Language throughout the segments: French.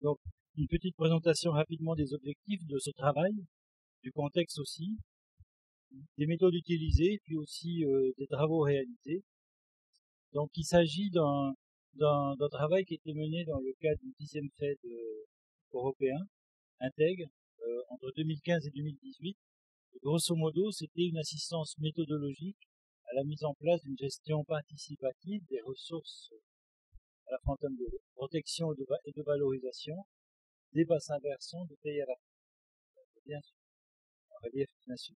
Donc, une petite présentation rapidement des objectifs de ce travail, du contexte aussi, des méthodes utilisées, puis aussi des travaux réalisés. Donc, il s'agit d'un travail qui a été mené dans le cadre du 10e FED européen, intègre, entre 2015 et 2018. Et grosso modo, c'était une assistance méthodologique à la mise en place d'une gestion participative des ressources à la fois en termes de protection et de valorisation des bassins versants de Tayara. Bien sûr, en relief bien sûr.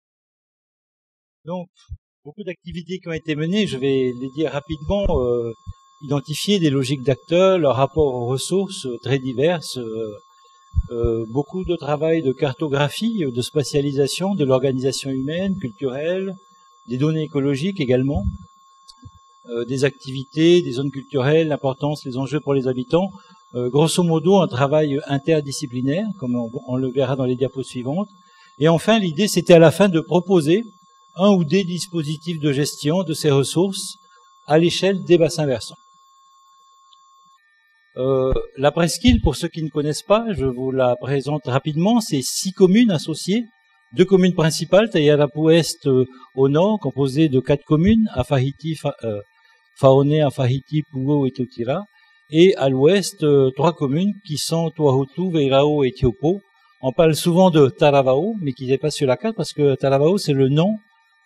Donc, beaucoup d'activités qui ont été menées, je vais les dire rapidement, identifier des logiques d'acteurs, leur rapport aux ressources très diverses, beaucoup de travail de cartographie, de spatialisation de l'organisation humaine, culturelle, des données écologiques également, des activités, des zones culturelles, l'importance, les enjeux pour les habitants. Grosso modo, un travail interdisciplinaire, comme on le verra dans les diapos suivantes. Et enfin, l'idée, c'était à la fin de proposer un ou des dispositifs de gestion de ces ressources à l'échelle des bassins versants. La presqu'île, pour ceux qui ne connaissent pas, je vous la présente rapidement, c'est 6 communes associées, 2 communes principales, Tayarapu Est au nord, composée de 4 communes, Afahiti, Faone, Afahiti, Puo et Totira, et à l'ouest, 3 communes qui sont Tuahutu, Veirao et Tiopo. On parle souvent de Taravao, mais qui n'est pas sur la carte parce que Taravao, c'est le nom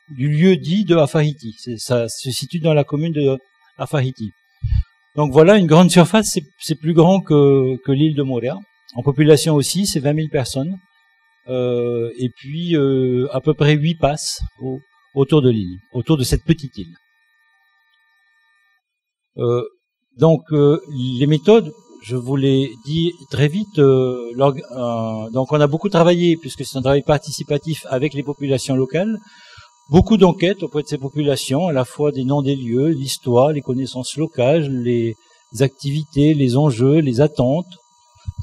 du lieu dit de Afahiti. Ça se situe dans la commune de Afahiti. Donc voilà, une grande surface, c'est plus grand que l'île de Moorea. En population aussi, c'est 20 000 personnes. Et puis à peu près 8 passes autour de l'île, autour de cette petite île. Donc les méthodes, je vous l'ai dit très vite, donc on a beaucoup travaillé, puisque c'est un travail participatif avec les populations locales, beaucoup d'enquêtes auprès de ces populations, à la fois des noms des lieux, l'histoire, les connaissances locales, les activités, les enjeux, les attentes,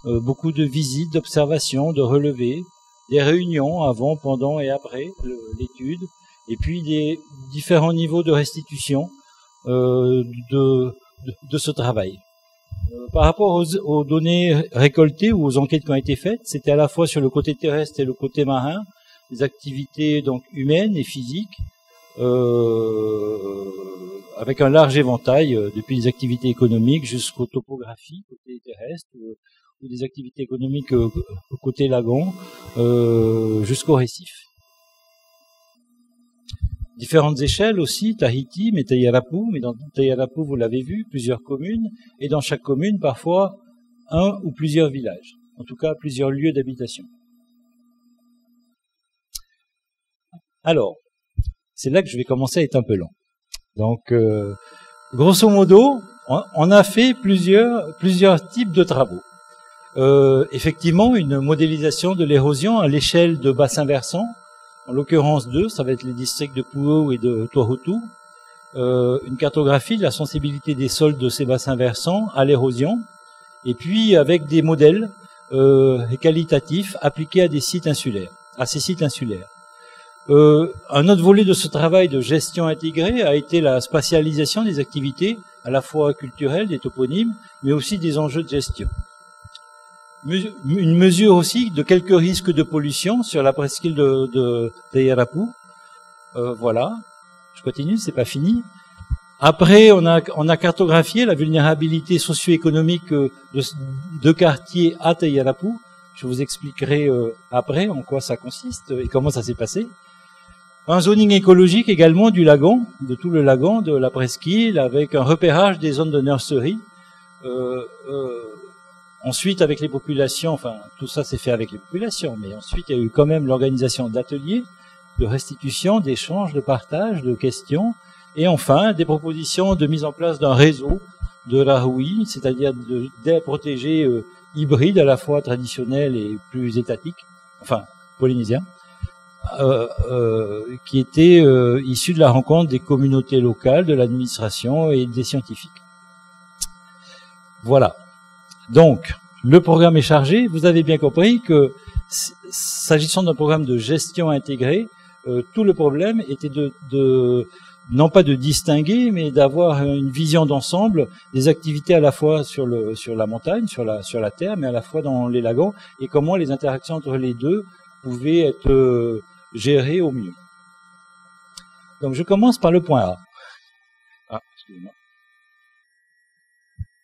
beaucoup de visites, d'observations, de relevés, des réunions avant, pendant et après l'étude, et puis des différents niveaux de restitution de ce travail. Par rapport aux données récoltées ou aux enquêtes qui ont été faites, c'était à la fois sur le côté terrestre et le côté marin, des activités donc humaines et physiques, avec un large éventail, depuis les activités économiques jusqu'aux topographies côté terrestre, ou des activités économiques côté lagon, jusqu'au récif. Différentes échelles aussi, Tahiti, mais Tayarapu, mais dans Tayarapu, vous l'avez vu, plusieurs communes, et dans chaque commune, parfois, un ou plusieurs villages, en tout cas plusieurs lieux d'habitation. Alors, c'est là que je vais commencer à être un peu lent. Donc, grosso modo, on a fait plusieurs types de travaux. Effectivement, une modélisation de l'érosion à l'échelle de bassins versants, en l'occurrence 2, ça va être les districts de Puo et de Tuahutu. Une cartographie de la sensibilité des sols de ces bassins versants à l'érosion, et puis avec des modèles qualitatifs appliqués à des sites insulaires, à ces sites insulaires. Un autre volet de ce travail de gestion intégrée a été la spatialisation des activités, à la fois culturelles, des toponymes, mais aussi des enjeux de gestion. Une mesure aussi de quelques risques de pollution sur la presqu'île de Tayarapu. Voilà. Je continue, c'est pas fini. Après, on a cartographié la vulnérabilité socio-économique de quartiers à Tayarapu. Je vous expliquerai après en quoi ça consiste et comment ça s'est passé. Un zoning écologique également du lagon, de tout le lagon, de la presqu'île, avec un repérage des zones de nurserie. Ensuite, avec les populations, enfin, tout ça s'est fait avec les populations, mais ensuite, il y a eu quand même l'organisation d'ateliers, de restitution, d'échanges, de partage, de questions, et enfin, des propositions de mise en place d'un réseau de rahui, c'est-à-dire d'aires protégées hybrides, à la fois traditionnelles et plus étatiques, enfin, polynésiens, qui étaient issus de la rencontre des communautés locales, de l'administration et des scientifiques. Voilà. Donc, le programme est chargé. Vous avez bien compris que, s'agissant d'un programme de gestion intégrée, tout le problème était de non pas de distinguer, mais d'avoir une vision d'ensemble des activités à la fois sur la montagne, sur la terre, mais à la fois dans les lagons, et comment les interactions entre les deux pouvaient être gérées au mieux. Donc je commence par le point A. Excusez-moi.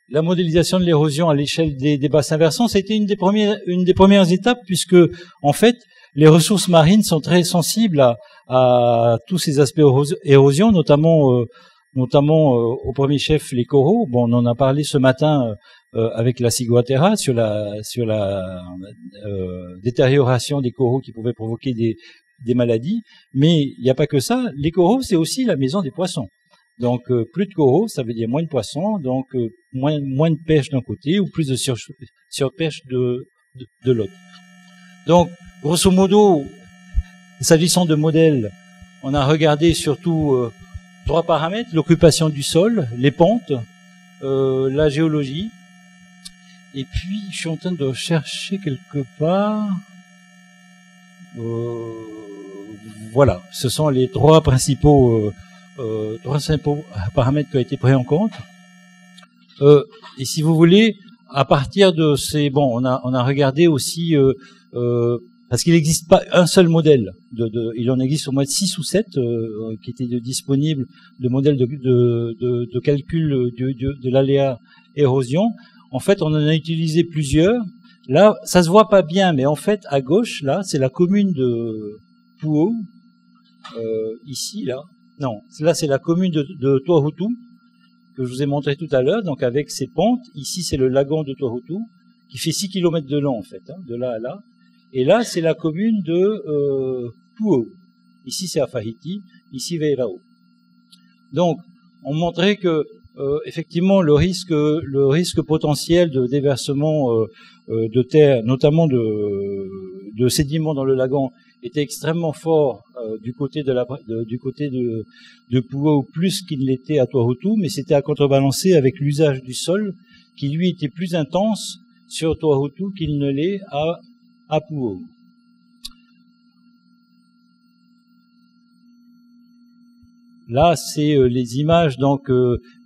La modélisation de l'érosion à l'échelle des bassins versants, c'était une des premières étapes, puisque en fait les ressources marines sont très sensibles à tous ces aspects érosion, notamment au premier chef les coraux. Bon, on en a parlé ce matin avec la ciguatera sur la détérioration des coraux qui pouvait provoquer des maladies. Mais il n'y a pas que ça. Les coraux, c'est aussi la maison des poissons. Donc plus de coraux, ça veut dire moins de poissons, donc moins de pêche d'un côté ou plus de surpêche de l'autre. Donc grosso modo, s'agissant de modèles, on a regardé surtout 3 paramètres: l'occupation du sol, les pentes, la géologie. Et puis je suis en train de chercher quelque part. Voilà, ce sont les 3 principaux paramètres qui ont été pris en compte. Et si vous voulez, à partir de ces, bon, on a regardé aussi parce qu'il n'existe pas un seul modèle. Il en existe au moins 6 ou 7 qui étaient disponibles de modèles de calcul de l'aléa érosion. En fait, on en a utilisé plusieurs. Là, ça se voit pas bien, mais en fait, à gauche, là, c'est la commune de Pu'u. Ici, là. Non, là c'est la commune de Toahutu que je vous ai montré tout à l'heure, donc avec ses pentes. Ici c'est le lagon de Toahutu qui fait 6 km de long en fait, hein, de là à là. Et là c'est la commune de Pu'u. Ici c'est Afahiti, ici Veirao. Donc on montrait que effectivement le risque potentiel de déversement de terre, notamment de sédiments dans le lagon, était extrêmement fort du côté de Pu'u plus qu'il ne l'était à Toahutu, mais c'était à contrebalancer avec l'usage du sol qui lui était plus intense sur Toahutu qu'il ne l'est à Pu'u. Là, c'est les images, donc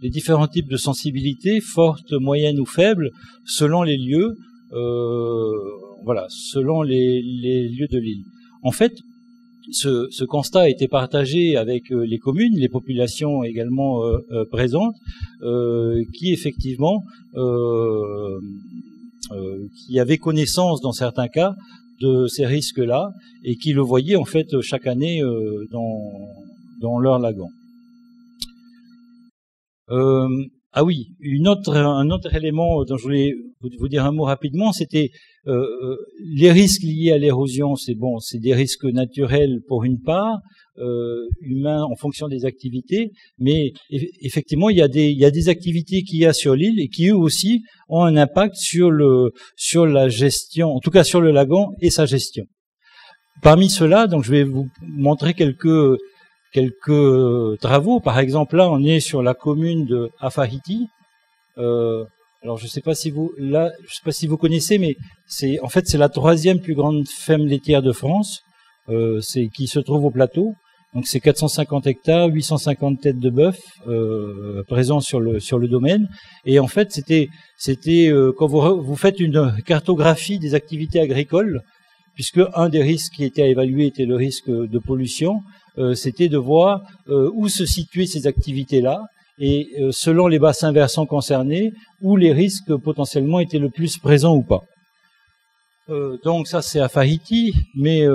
les différents types de sensibilité, fortes, moyennes ou faibles, selon les lieux, voilà, selon les lieux de l'île. En fait, ce constat a été partagé avec les communes, les populations également présentes, qui effectivement qui avaient connaissance dans certains cas de ces risques-là et qui le voyaient en fait chaque année dans leur lagon. Ah oui, un autre élément dont je voulais vous dire un mot rapidement, c'était les risques liés à l'érosion. C'est des risques naturels pour une part, humains en fonction des activités, mais effectivement il y a des activités qu'il y a sur l'île et qui eux aussi ont un impact sur la gestion, en tout cas sur le lagon et sa gestion. Parmi ceux-là, donc je vais vous montrer quelques travaux. Par exemple, là, on est sur la commune de Afahiti. Alors, je sais pas si vous connaissez, mais c'est la 3e plus grande ferme laitière de France, qui se trouve au plateau. Donc, c'est 450 hectares, 850 têtes de bœuf présents sur le domaine. Et en fait, c'était quand vous faites une cartographie des activités agricoles, puisque un des risques qui était à évaluer était le risque de pollution. C'était de voir où se situaient ces activités-là et selon les bassins versants concernés, où les risques potentiellement étaient le plus présents ou pas. Donc ça c'est à Fahiti, mais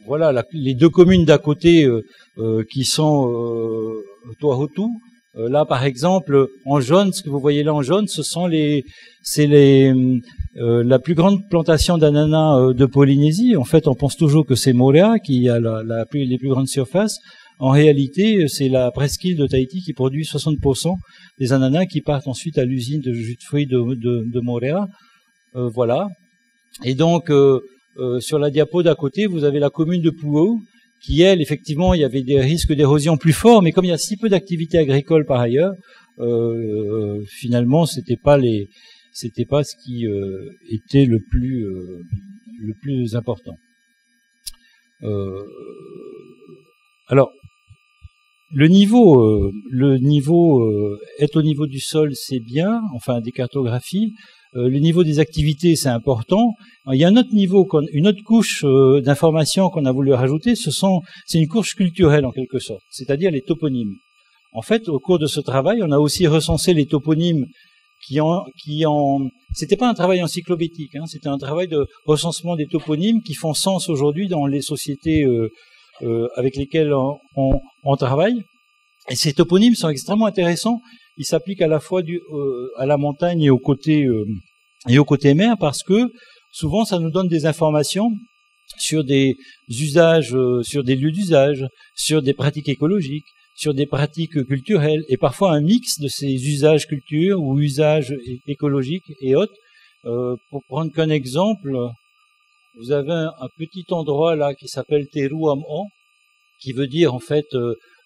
voilà les 2 communes d'à côté qui sont Toahutu. Là par exemple en jaune, ce que vous voyez là en jaune, c'est la plus grande plantation d'ananas de Polynésie. En fait, on pense toujours que c'est Moorea qui a les plus grandes surfaces. En réalité, c'est la presqu'île de Tahiti qui produit 60% des ananas qui partent ensuite à l'usine de jus de fruits de Moorea. Voilà. Et donc, sur la diapo d'à côté, vous avez la commune de Pu'u, qui, elle, effectivement, il y avait des risques d'érosion plus forts, mais comme il y a si peu d'activités agricoles par ailleurs, finalement, c'était pas ce qui était le plus important. Alors, le niveau être au niveau du sol, c'est bien, enfin des cartographies. Le niveau des activités, c'est important. Il y a un autre niveau, une autre couche d'informations qu'on a voulu rajouter. C'est une couche culturelle en quelque sorte, c'est-à-dire les toponymes. En fait, au cours de ce travail, on a aussi recensé les toponymes c'était pas un travail encyclopédique, hein, c'était un travail de recensement des toponymes qui font sens aujourd'hui dans les sociétés avec lesquelles on travaille. Et ces toponymes sont extrêmement intéressants. Ils s'appliquent à la fois à la montagne et au côté mer, parce que souvent ça nous donne des informations sur des usages, sur des lieux d'usage, sur des pratiques écologiques, sur des pratiques culturelles, et parfois un mix de ces usages culture ou usages écologiques et autres. Pour prendre qu'un exemple, vous avez un petit endroit là qui s'appelle Te Ruam'o, qui veut dire en fait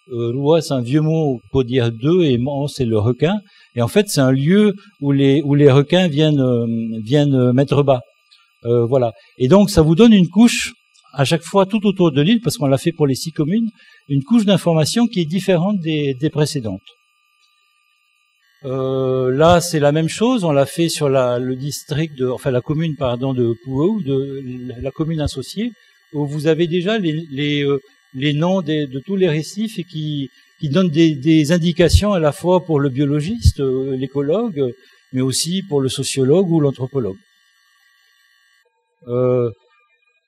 Rua, c'est un vieux mot pour dire deux, et Mo, c'est le requin. Et en fait, c'est un lieu où les requins viennent mettre bas. Voilà. Et donc, ça vous donne une couche à chaque fois tout autour de l'île, parce qu'on l'a fait pour les 6 communes, une couche d'information qui est différente des précédentes. Là, c'est la même chose. On l'a fait sur la commune, de Pu'u, de la commune associée, où vous avez déjà les noms de tous les récifs et qui donnent des indications à la fois pour le biologiste, l'écologue, mais aussi pour le sociologue ou l'anthropologue.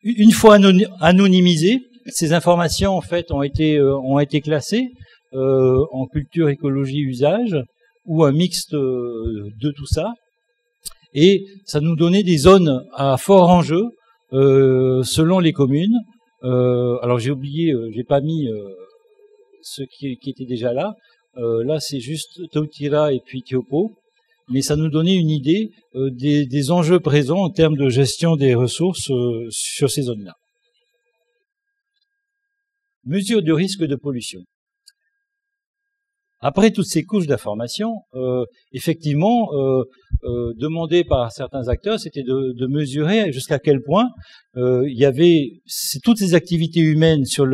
Une fois anonymisées, ces informations en fait ont été classées en culture, écologie, usage, ou un mixte de tout ça, et ça nous donnait des zones à fort enjeu selon les communes. Alors j'ai oublié, j'ai pas mis ceux qui étaient déjà là. Là c'est juste Tautira et puis Tiopo, mais ça nous donnait une idée des enjeux présents en termes de gestion des ressources sur ces zones-là. Mesure du risque de pollution. Après toutes ces couches d'informations, effectivement, demandé par certains acteurs, c'était de mesurer jusqu'à quel point il y avait toutes ces activités humaines sur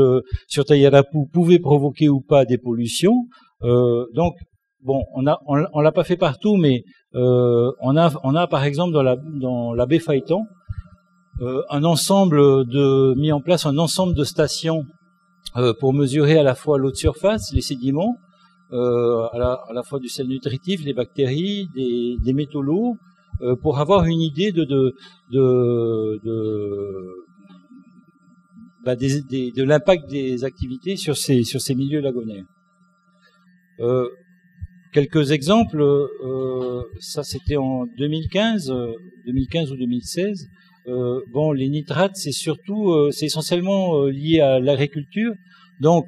Tayarapu pouvaient provoquer ou pas des pollutions. Donc, bon, on l'a pas fait partout, mais on a par exemple dans la baie Phaéton mis en place un ensemble de stations pour mesurer à la fois l'eau de surface, les sédiments, à la fois du sel nutritif, les bactéries, des métaux lourds, pour avoir une idée de l'impact des activités sur ces milieux lagonaires. Quelques exemples, ça c'était en 2015 ou 2016. Bon, les nitrates, c'est essentiellement lié à l'agriculture. Donc,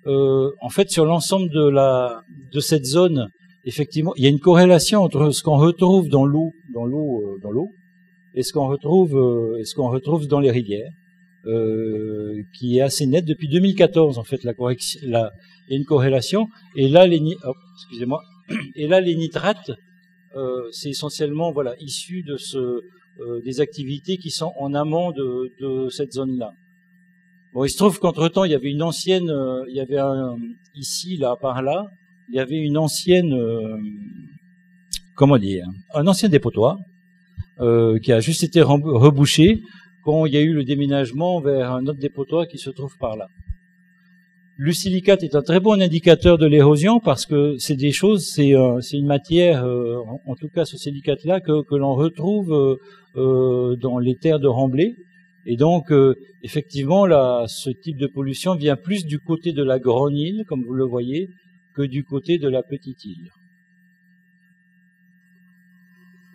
en fait, sur l'ensemble de cette zone, effectivement, il y a une corrélation entre ce qu'on retrouve dans l'eau, et ce qu'on retrouve dans les rivières, qui est assez nette depuis 2014. En fait, il y a une corrélation. Et là, les nitrates, c'est essentiellement, voilà, issu des activités qui sont en amont de cette zone-là. Bon, il se trouve qu'entre-temps, il y avait une ancienne, un ancien dépotoir, qui a juste été rebouché quand il y a eu le déménagement vers un autre dépotoir qui se trouve par là. Le silicate est un très bon indicateur de l'érosion parce que c'est une matière, en tout cas ce silicate-là, que l'on retrouve dans les terres de remblai. Et donc, effectivement, ce type de pollution vient plus du côté de la grande île, comme vous le voyez, que du côté de la petite île.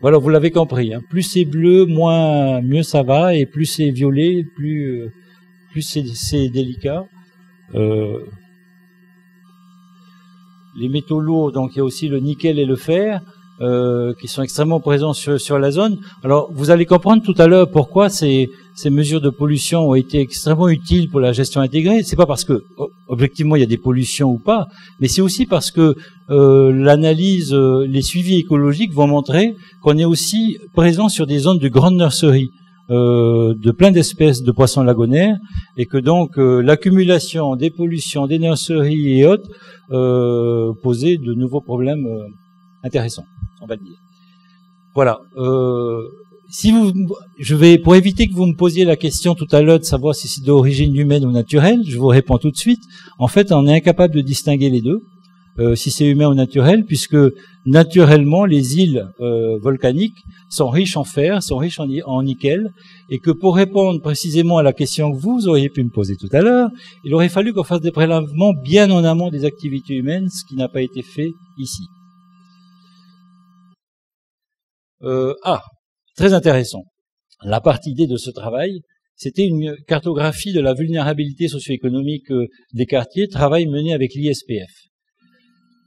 Voilà, vous l'avez compris, hein. Plus c'est bleu, mieux ça va, et plus c'est violet, plus c'est délicat. Les métaux lourds, donc il y a aussi le nickel et le fer, qui sont extrêmement présents sur la zone. Alors, vous allez comprendre tout à l'heure pourquoi ces mesures de pollution ont été extrêmement utiles pour la gestion intégrée. C'est pas parce que, objectivement, il y a des pollutions ou pas, mais c'est aussi parce que les suivis écologiques vont montrer qu'on est aussi présent sur des zones de grande nurserie. de plein d'espèces de poissons lagonaires, et que donc l'accumulation des pollutions, des nurseries et autres posait de nouveaux problèmes intéressants, on va dire. Voilà. Pour éviter que vous me posiez la question tout à l'heure de savoir si c'est d'origine humaine ou naturelle, je vous réponds tout de suite. En fait, on est incapable de distinguer les deux, si c'est humain ou naturel, puisque naturellement, les îles volcaniques sont riches en fer, sont riches en nickel, et que pour répondre précisément à la question que vous auriez pu me poser tout à l'heure, il aurait fallu qu'on fasse des prélèvements bien en amont des activités humaines, ce qui n'a pas été fait ici. Très intéressant. La partie D de ce travail, c'était une cartographie de la vulnérabilité socio-économique des quartiers, travail mené avec l'ISPF.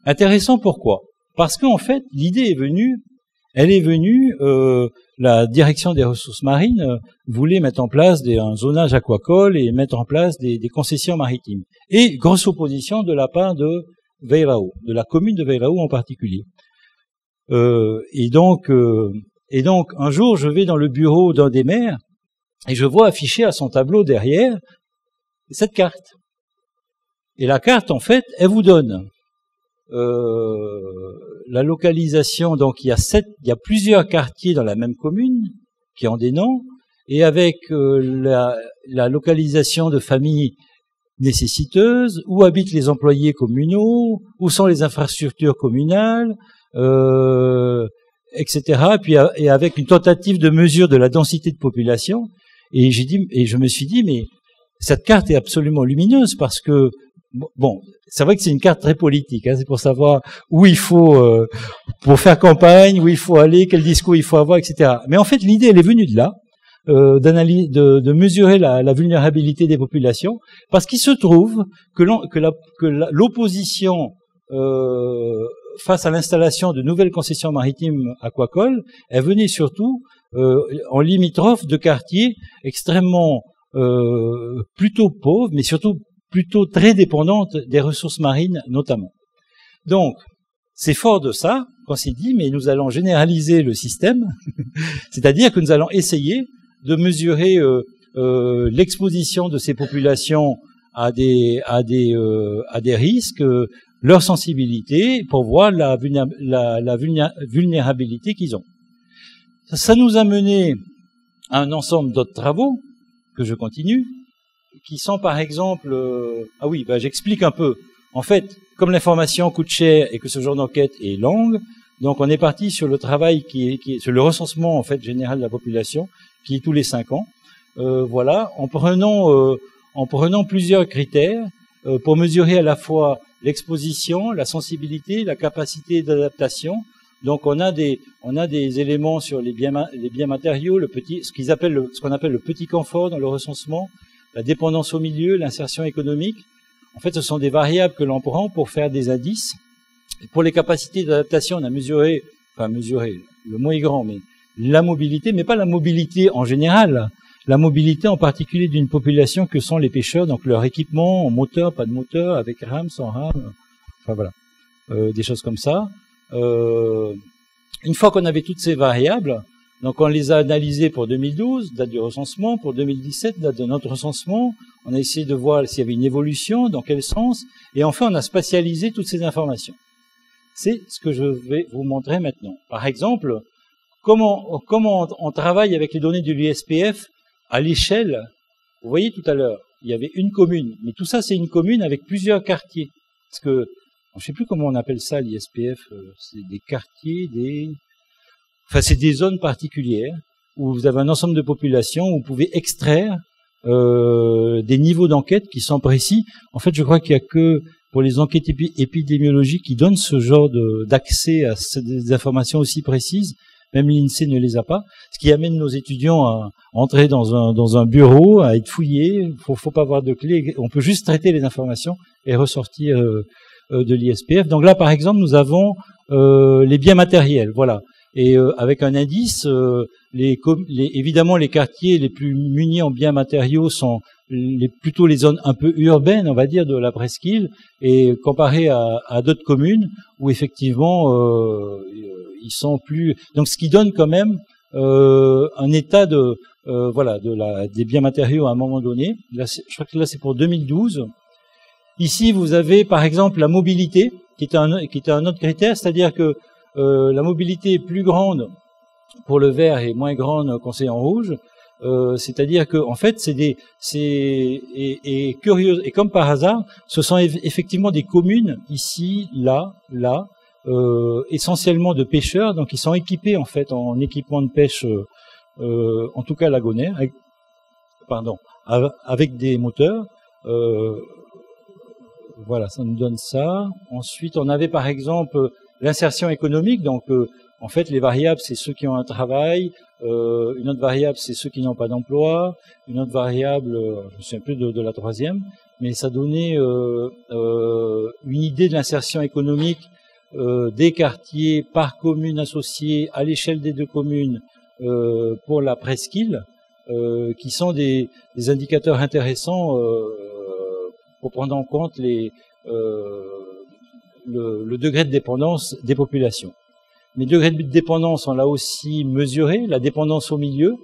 Intéressant pourquoi? Parce qu'en fait, l'idée est venue, la direction des ressources marines voulait mettre en place un zonage aquacole et mettre en place des concessions maritimes. Et grosse opposition de la part de Veirao, de la commune de Veirao en particulier. Et donc, un jour, je vais dans le bureau d'un des maires et je vois afficher à son tableau derrière cette carte. Et la carte, en fait, elle vous donne la localisation. Donc, il y a plusieurs quartiers dans la même commune qui ont des noms, et avec la localisation de familles nécessiteuses, où habitent les employés communaux, où sont les infrastructures communales, etc. Et avec une tentative de mesure de la densité de population. Et je me suis dit, mais cette carte est absolument lumineuse parce que, bon, c'est vrai que c'est une carte très politique, hein, c'est pour savoir où il faut, pour faire campagne, où il faut aller, quel discours il faut avoir, etc. Mais en fait, l'idée, elle est venue de là, de mesurer la vulnérabilité des populations, parce qu'il se trouve que l'opposition face à l'installation de nouvelles concessions maritimes aquacoles, elle venait surtout en limitrophe de quartiers extrêmement plutôt pauvres, mais surtout plutôt très dépendantes des ressources marines notamment. Donc, c'est fort de ça qu'on s'est dit, mais nous allons généraliser le système, c'est-à-dire que nous allons essayer de mesurer l'exposition de ces populations à des risques, leur sensibilité, pour voir la vulnérabilité qu'ils ont. Ça nous a mené à un ensemble d'autres travaux, que je continue, qui sont par exemple... j'explique un peu. En fait, comme l'information coûte cher et que ce genre d'enquête est longue, donc on est parti sur le travail qui est sur le recensement en fait général de la population, qui est tous les 5 ans. En prenant plusieurs critères pour mesurer à la fois l'exposition, la sensibilité, la capacité d'adaptation. Donc on a des éléments sur les biens matériaux, ce qu'on appelle le petit confort dans le recensement, la dépendance au milieu, l'insertion économique. En fait, ce sont des variables que l'on prend pour faire des indices. Et pour les capacités d'adaptation, on a mesuré, le mot est grand, mais la mobilité, mais pas la mobilité en général, la mobilité en particulier d'une population que sont les pêcheurs, donc leur équipement en moteur, pas de moteur, avec rame, sans rame, des choses comme ça. Une fois qu'on avait toutes ces variables, donc on les a analysées pour 2012, date du recensement, pour 2017, date de notre recensement, on a essayé de voir s'il y avait une évolution, dans quel sens, et enfin on a spatialisé toutes ces informations. C'est ce que je vais vous montrer maintenant. Par exemple, comment on travaille avec les données de l'ISPF à l'échelle. Vous voyez tout à l'heure, il y avait une commune, mais tout ça c'est une commune avec plusieurs quartiers. Parce que, je ne sais plus comment on appelle ça l'ISPF, c'est des quartiers, c'est des zones particulières où vous avez un ensemble de populations où vous pouvez extraire des niveaux d'enquête qui sont précis. En fait, je crois qu'il n'y a que pour les enquêtes épidémiologiques qui donnent ce genre d'accès à des informations aussi précises. Même l'INSEE ne les a pas, ce qui amène nos étudiants à entrer dans un bureau, à être fouillés. Faut pas avoir de clé, on peut juste traiter les informations et ressortir de l'ISPF. Donc là, par exemple, nous avons les biens matériels, voilà. Et avec un indice, évidemment, les quartiers les plus munis en biens matériaux sont plutôt les zones un peu urbaines, on va dire, de la presqu'île, et comparé à d'autres communes où effectivement ils sont plus. Donc, ce qui donne quand même un état voilà, des biens matériaux à un moment donné. Là, je crois que là c'est pour 2012. Ici, vous avez par exemple la mobilité, qui est un autre critère, c'est-à-dire que la mobilité est plus grande pour le vert et moins grande quand c'est en rouge. C'est-à-dire que en fait, curieux, et comme par hasard, ce sont effectivement des communes ici, là, essentiellement de pêcheurs, donc ils sont équipés en fait en équipement de pêche, en tout cas lagonaire, avec des moteurs. Voilà, ça nous donne ça. Ensuite, on avait par exemple l'insertion économique, donc en fait, les variables, c'est ceux qui ont un travail. Une autre variable, c'est ceux qui n'ont pas d'emploi. Une autre variable, je me souviens plus de la troisième, mais ça donnait une idée de l'insertion économique des quartiers par commune associée à l'échelle des deux communes pour la presqu'île, qui sont des indicateurs intéressants pour prendre en compte le degré de dépendance des populations. Les degrés de dépendance, on l'a aussi mesuré, la dépendance au milieu.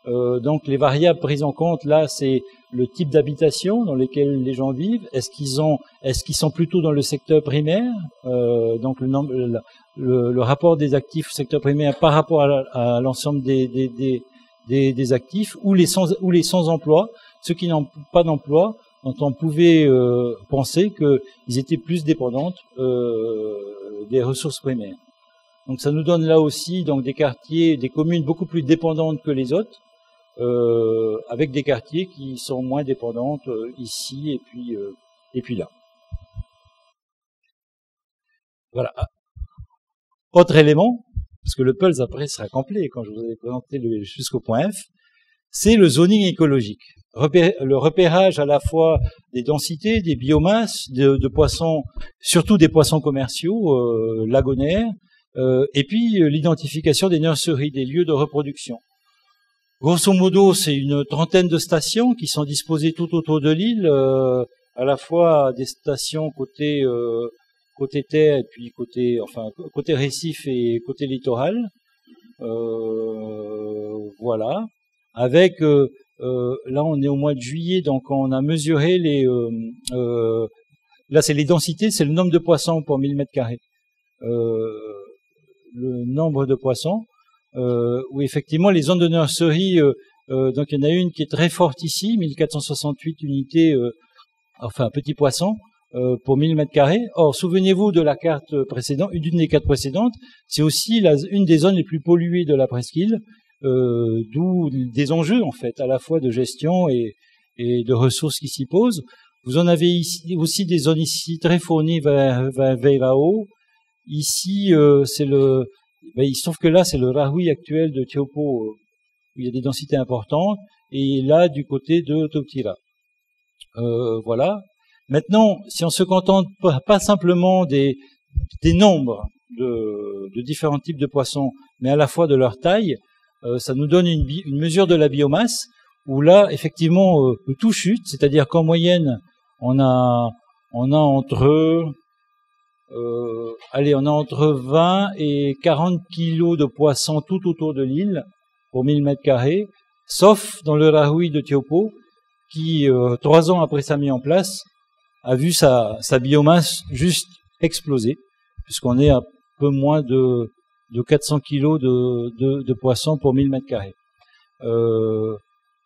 Donc les variables prises en compte là, c'est le type d'habitation dans lesquelles les gens vivent. Est-ce qu'ils sont plutôt dans le secteur primaire, donc le rapport des actifs au secteur primaire par rapport à l'ensemble des actifs, ou les sans emploi, ceux qui n'ont pas d'emploi, dont on pouvait penser qu'ils étaient plus dépendantes des ressources primaires. Donc ça nous donne là aussi donc des quartiers, des communes beaucoup plus dépendantes que les autres, avec des quartiers qui sont moins dépendantes ici et puis là. Voilà. Autre élément, parce que le PULS après sera complet quand je vous ai présenté jusqu'au point F, c'est le zoning écologique. Le repérage à la fois des densités, des biomasses, de poissons, surtout des poissons commerciaux, lagonaires, et puis l'identification des nurseries, des lieux de reproduction. Grosso modo, c'est une trentaine de stations qui sont disposées tout autour de l'île, à la fois des stations côté terre et puis côté récif et côté littoral. Voilà. Avec là, on est au mois de juillet, donc on a mesuré là, c'est les densités, c'est le nombre de poissons pour 1000 mètres carrés. Le nombre de poissons, où effectivement les zones de nurserie, donc il y en a une qui est très forte ici, 1468 unités, petits poissons, pour 1000 mètres carrés. Or, souvenez-vous de la carte précédente, d'une des cartes précédentes, c'est aussi une des zones les plus polluées de la presqu'île, d'où des enjeux en fait, à la fois de gestion et de ressources qui s'y posent. Vous en avez ici aussi des zones ici très fournies vers là-haut. Ici, il se trouve que là, c'est le Rahui actuel de Teopo, où il y a des densités importantes, et là, du côté de Tautira. Voilà. Maintenant, si on se contente pas simplement des nombres de différents types de poissons, mais à la fois de leur taille, ça nous donne une mesure de la biomasse, où là, effectivement, tout chute, c'est-à-dire qu'en moyenne, on a entre 20 et 40 kilos de poissons tout autour de l'île pour 1000 mètres carrés, sauf dans le Rahui de Teopo, qui 3 ans après sa mise en place a vu sa biomasse juste exploser, puisqu'on est à peu moins de 400 kilos de poissons pour 1000 mètres carrés.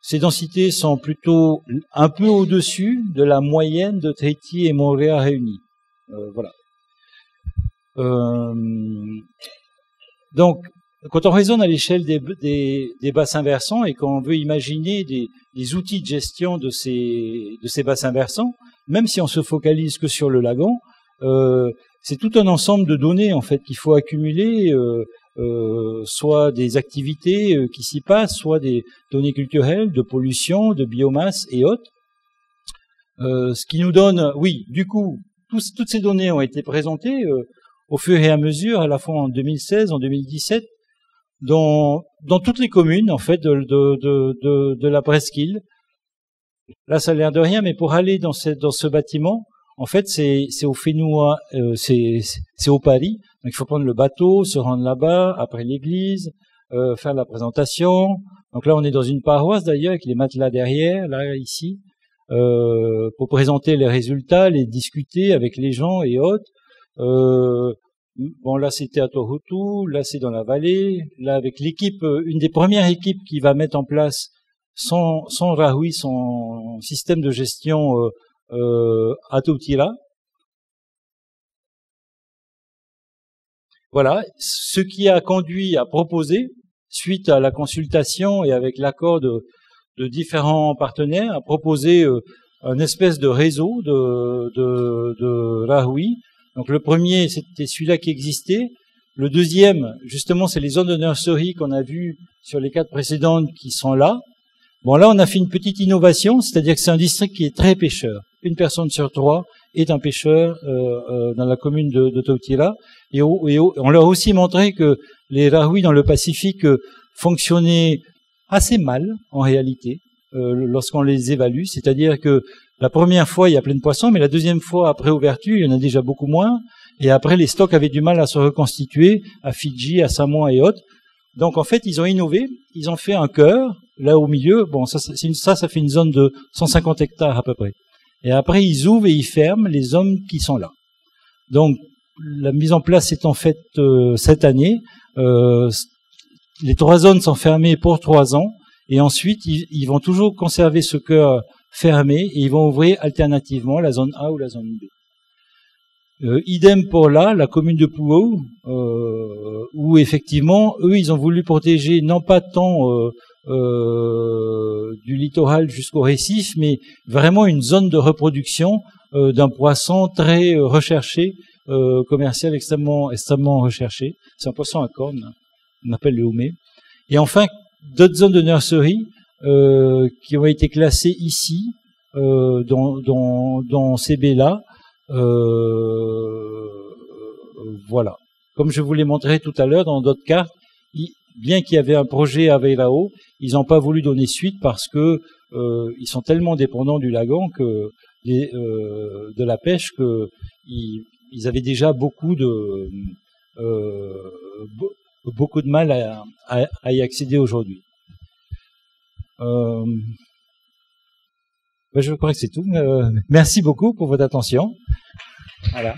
Ces densités sont plutôt un peu au-dessus de la moyenne de Tahiti et Moorea réunis. Voilà. Donc, quand on raisonne à l'échelle des bassins versants et qu'on veut imaginer des outils de gestion de ces bassins versants, même si on se focalise que sur le lagon, c'est tout un ensemble de données en fait qu'il faut accumuler, soit des activités qui s'y passent, soit des données culturelles, de pollution, de biomasse et autres. Ce qui nous donne, oui, du coup, toutes ces données ont été présentées au fur et à mesure, à la fois en 2016, en 2017, dans toutes les communes en fait de la presqu'île. Là, ça a l'air de rien, mais pour aller dans ce bâtiment, en fait, c'est au Whenua, c'est au Paris. Donc, il faut prendre le bateau, se rendre là-bas, après l'église, faire la présentation, Donc là, on est dans une paroisse d'ailleurs, avec les matelas derrière, là, ici, pour présenter les résultats, les discuter avec les gens et autres. Bon, là, c'était à Tohoku, là, c'est dans la vallée. Là, avec l'équipe, une des premières équipes qui va mettre en place son Rahui, son système de gestion à Tautira. Voilà, ce qui a conduit à proposer, suite à la consultation et avec l'accord de différents partenaires, à proposer un espèce de réseau de Rahui. Donc le premier, c'était celui-là qui existait. Le deuxième, justement, c'est les zones de nurserie qu'on a vues sur les 4 précédentes qui sont là. Bon, là, on a fait une petite innovation, c'est-à-dire que c'est un district qui est très pêcheur. 1 personne sur 3 est un pêcheur dans la commune de Tautira. Et on leur a aussi montré que les Rahui dans le Pacifique fonctionnaient assez mal, en réalité, lorsqu'on les évalue. C'est-à-dire que la première fois, il y a plein de poissons, mais la deuxième fois, après ouverture, il y en a déjà beaucoup moins. Et après, les stocks avaient du mal à se reconstituer à Fidji, à Samoa et autres. Donc, en fait, ils ont innové. Ils ont fait un cœur, là au milieu. Bon, ça fait une zone de 150 hectares à peu près. Et après, ils ouvrent et ils ferment les zones qui sont là. Donc, la mise en place est en fait cette année. Les 3 zones sont fermées pour 3 ans. Et ensuite, ils vont toujours conserver ce cœur fermé et ils vont ouvrir alternativement la zone A ou la zone B. Idem pour là, la commune de Pu'u, où effectivement, eux, ils ont voulu protéger non pas tant du littoral jusqu'au récif, mais vraiment une zone de reproduction d'un poisson très recherché, commercial extrêmement recherché. C'est un poisson à cornes, on appelle le houmé. Et enfin, d'autres zones de nurserie qui ont été classées ici, dans ces baies-là. Voilà. Comme je vous l'ai montré tout à l'heure dans d'autres cartes, bien qu'il y avait un projet à Veirao, ils n'ont pas voulu donner suite parce que ils sont tellement dépendants du lagon que de la pêche que ils avaient déjà beaucoup de mal à y accéder aujourd'hui. Je crois que c'est tout. Merci beaucoup pour votre attention. Voilà.